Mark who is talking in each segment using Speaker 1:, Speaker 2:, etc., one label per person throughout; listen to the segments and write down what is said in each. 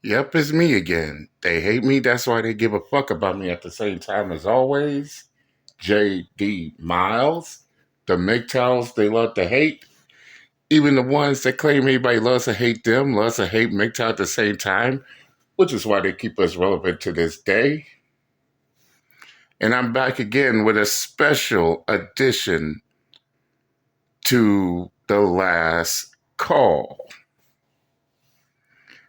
Speaker 1: Yep, it's me again. They hate me, that's why they give a fuck about me at the same time as always. JD Miles. The MGTOWs they love to hate. Even the ones that claim everybody loves to hate them, loves to hate MGTOW at the same time, which is why they keep us relevant to this day. And I'm back again with a special addition to the last call.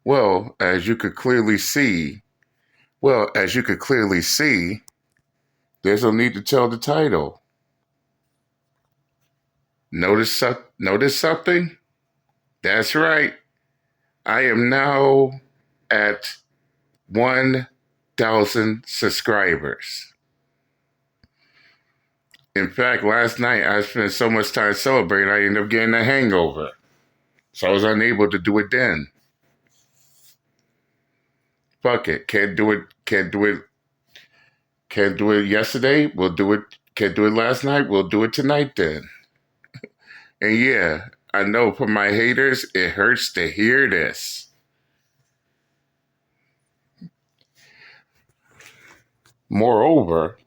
Speaker 1: Well, as you could clearly see, as you could clearly see, there's no need to tell the title. Notice something? That's right. I am now at 1,000 subscribers. In fact, last night I spent so much time celebrating, I ended up getting a hangover. So I was unable to do it then. Fuck it. Can't do it yesterday. We'll do it. Can't do it last night. We'll do it tonight then. And yeah, I know for my haters, it hurts to hear this. Moreover,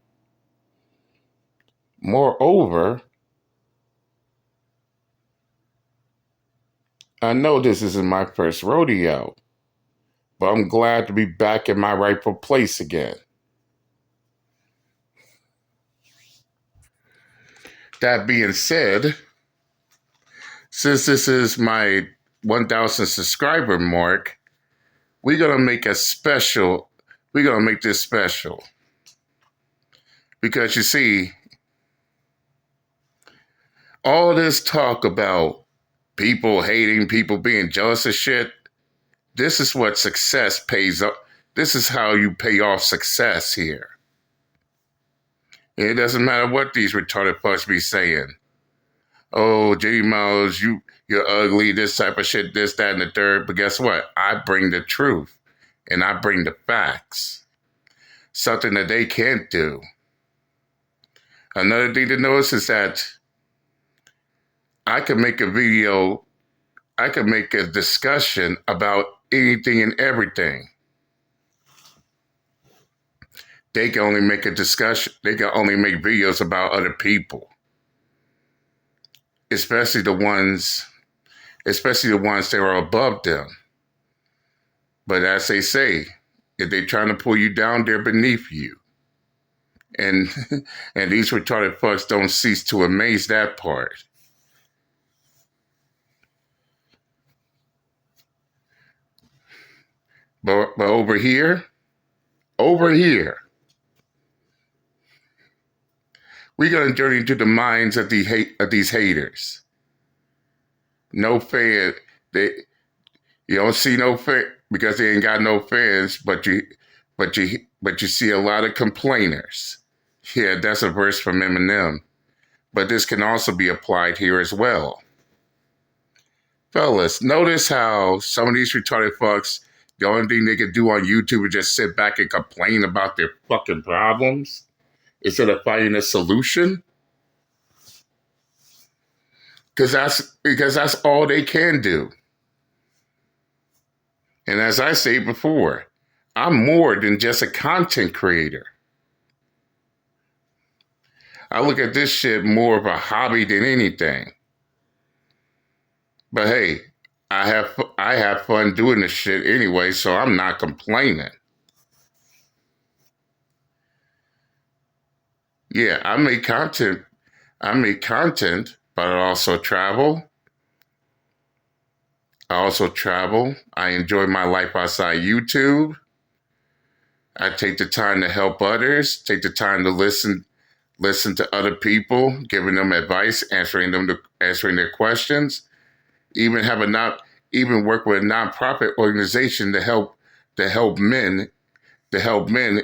Speaker 1: I know this isn't my first rodeo, but I'm glad to be back in my rightful place again. That being said, since this is my 1,000 subscriber mark, we're going to make this special. Because you see, all this talk about people hating, people being jealous of shit, this is what success pays up. This is how you pay off success here. It doesn't matter what these retarded fucks be saying. Oh, J Miles, you're ugly, this type of shit, this, that, and the third. But guess what? I bring the truth and I bring the facts. Something that they can't do. Another thing to notice is that I could make a video, I could make a discussion about anything and everything. They can only make a discussion, they can only make videos about other people. Especially the ones that are above them. But as they say, if they're trying to pull you down, they're beneath you. And and these retarded fucks don't cease to amaze that part. But over here, we're gonna journey into the minds of these haters. No fan, you don't see no fan because they ain't got no fans, but you see a lot of complainers. Yeah, that's a verse from Eminem. But this can also be applied here as well. Fellas, notice how some of these retarded fucks, the only thing they can do on YouTube is just sit back and complain about their fucking problems instead of finding a solution? Because that's all they can do. And as I say before, I'm more than just a content creator. I look at this shit more of a hobby than anything. But hey, I have fun doing this shit anyway, so I'm not complaining. Yeah, I make content, but I also travel. I enjoy my life outside YouTube. I take the time to help others, take the time to listen to other people, giving them advice, answering their questions. Even work with a nonprofit organization to help men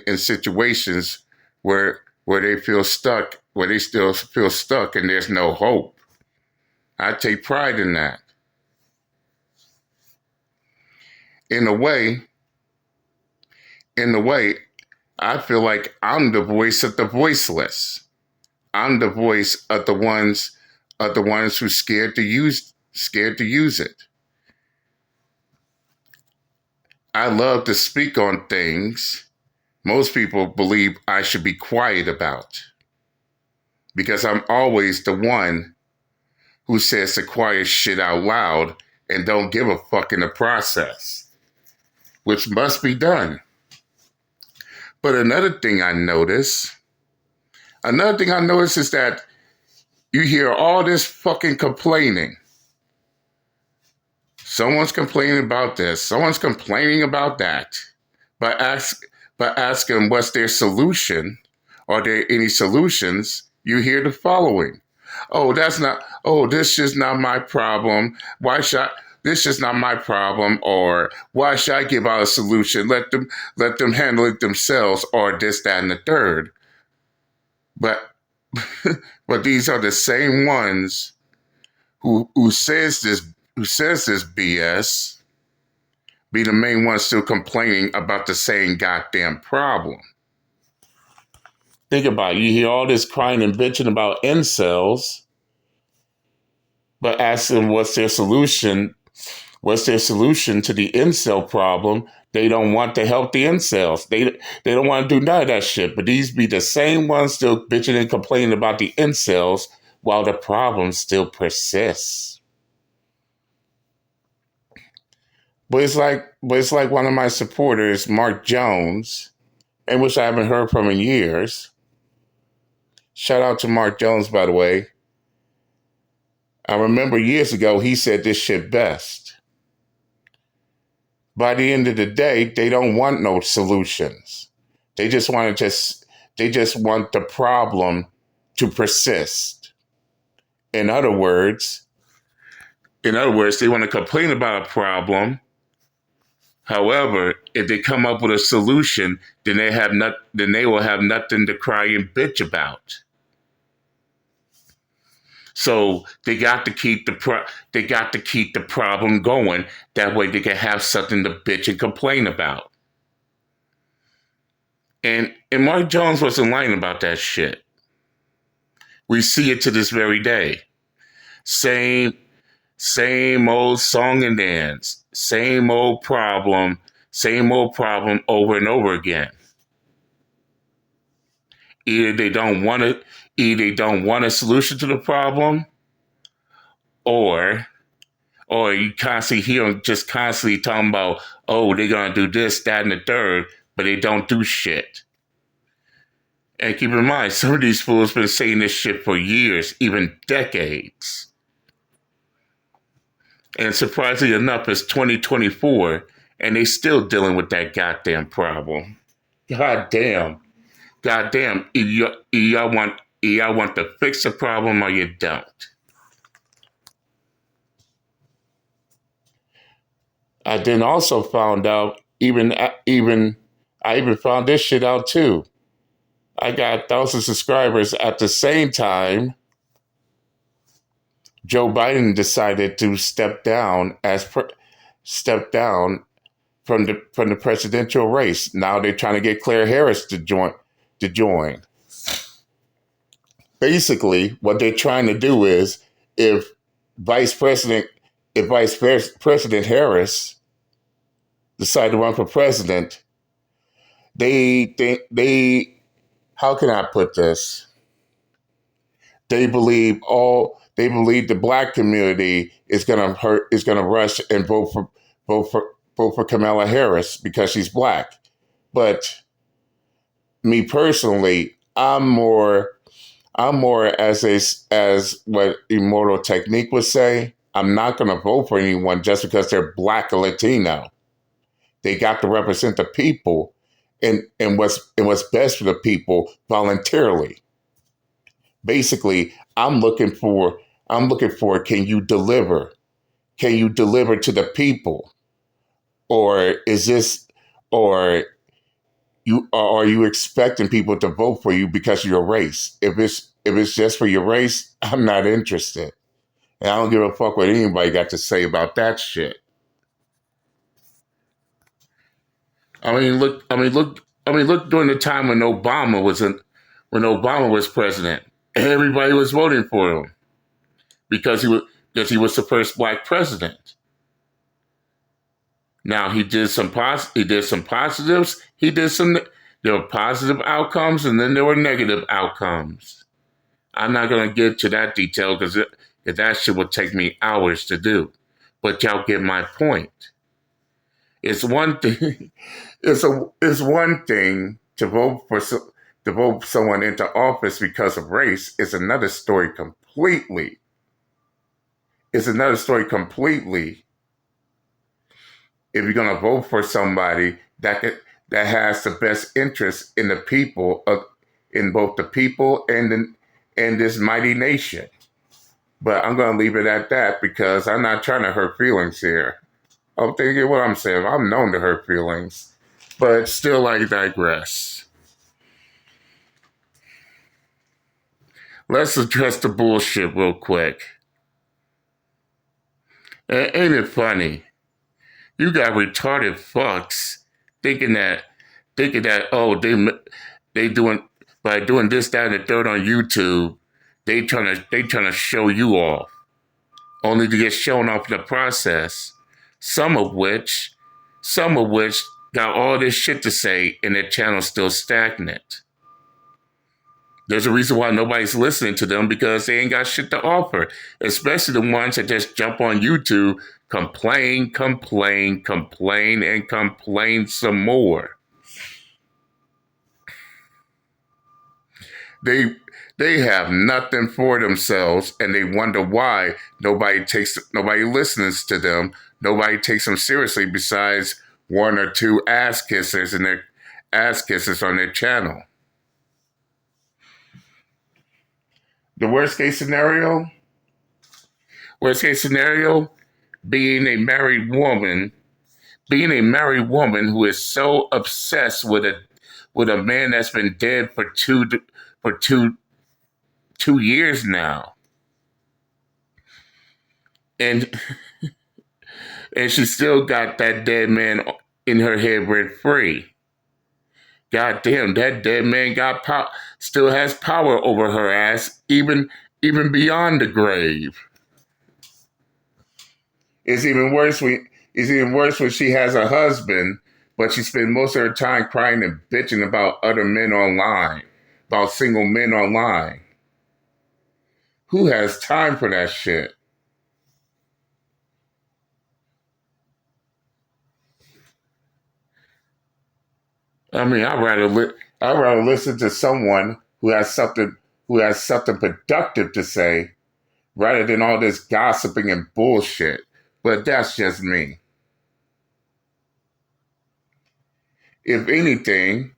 Speaker 1: in situations where they feel stuck, where they still feel stuck and there's no hope. I take pride in that. In a way, I feel like I'm the voice of the voiceless. I'm the voice of the ones who scared to use it. I love to speak on things most people believe I should be quiet about, because I'm always the one who says the quiet shit out loud and don't give a fuck in the process, which must be done. But another thing I notice is that you hear all this fucking complaining. Someone's complaining about this. Someone's complaining about that. But ask them what's their solution. Are there any solutions? You hear the following. This is not my problem. This is not my problem, or why should I give out a solution? Let them handle it themselves, or this, that, and the third. But but these are the same ones who says this BS, be the main ones still complaining about the same goddamn problem. Think about it. You hear all this crying and bitching about incels, but ask them what's their solution. What's their solution to the incel problem? They don't want to help the incels. They don't want to do none of that shit. But these be the same ones still bitching and complaining about the incels while the problem still persists. But it's like one of my supporters, Mark Jones, and which I haven't heard from in years. Shout out to Mark Jones, by the way. I remember years ago he said this shit best. By the end of the day, they don't want no solutions. They just want the problem to persist. In other words, they want to complain about a problem. However, if they come up with a solution, then they will have nothing to cry and bitch about. So they got to keep the problem going. That way they can have something to bitch and complain about. And Mark Jones wasn't lying about that shit. We see it to this very day. Same old song and dance. Same old problem over and over again. Either they don't want a solution to the problem, or you constantly hear them just constantly talking about, they're gonna do this, that, and the third, but they don't do shit. And keep in mind, some of these fools been saying this shit for years, even decades. And surprisingly enough, it's 2024, and they still dealing with that goddamn problem. Goddamn. Y'all want to fix the problem or you don't. I then also found out, I even found this shit out too. I got 1,000 subscribers at the same time Joe Biden decided to step down from the presidential race. Now they're trying to get Claire Harris to join. Basically, what they're trying to do is, if Vice President Harris decide to run for president, they how can I put this? They believe the black community is gonna rush and vote for Kamala Harris because she's black. But me personally, I'm more as what Immortal Technique would say. I'm not gonna vote for anyone just because they're black or Latino. They got to represent the people and what's best for the people voluntarily. Basically, I'm looking for can you deliver? Can you deliver to the people? Or are you expecting people to vote for you because of your race? If it's just for your race, I'm not interested. And I don't give a fuck what anybody got to say about that shit. Look during the time when Obama was president. Everybody was voting for him because he was the first black president. Now he did some positives. There were positive outcomes, and then there were negative outcomes. I'm not going to get to that detail because that shit would take me hours to do. But y'all get my point. It's one thing. It's one thing to vote someone into office because of race. It's another story completely. It's another story completely. If you're going to vote for somebody that has the best interest in the people in both the people and this mighty nation. But I'm going to leave it at that because I'm not trying to hurt feelings here. I'm thinking what I'm saying. I'm known to hurt feelings, but still, I digress. Let's address the bullshit real quick. Ain't it funny? You got retarded fucks thinking that oh they doing by doing this, that, and the third on YouTube, they trying to show you off, only to get shown off in the process. Some of which got all this shit to say and their channel's still stagnant. There's a reason why nobody's listening to them because they ain't got shit to offer, especially the ones that just jump on YouTube, complain, and complain some more. They have nothing for themselves, and they wonder why nobody listens to them. Nobody takes them seriously besides one or two ass kissers on their channel. The worst case scenario, being a married woman who is so obsessed with a man that's been dead for two years now. And she still got that dead man in her head rent free. God damn, that dead man still has power over her ass, even beyond the grave. It's even worse when she has a husband, but she spends most of her time crying and bitching about other men online, about single men online. Who has time for that shit? I mean, I'd rather listen to someone who has something productive to say rather than all this gossiping and bullshit. But that's just me. If anything,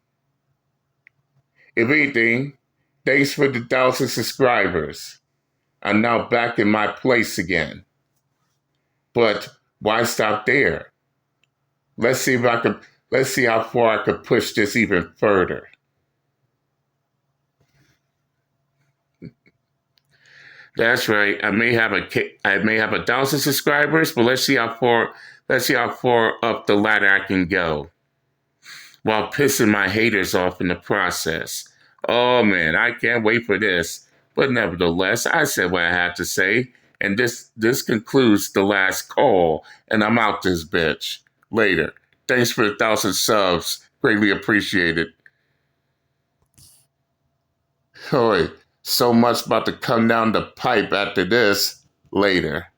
Speaker 1: thanks for the 1,000 subscribers. I'm now back in my place again. But why stop there? Let's see how far I could push this even further. That's right. I may have 1,000 subscribers, but let's see how far up the ladder I can go while pissing my haters off in the process. Oh man, I can't wait for this. But nevertheless, I said what I had to say, and this concludes the last call, and I'm out this bitch. Later. Thanks for 1,000 subs. Greatly appreciated. Boy, so much about to come down the pipe after this. Later.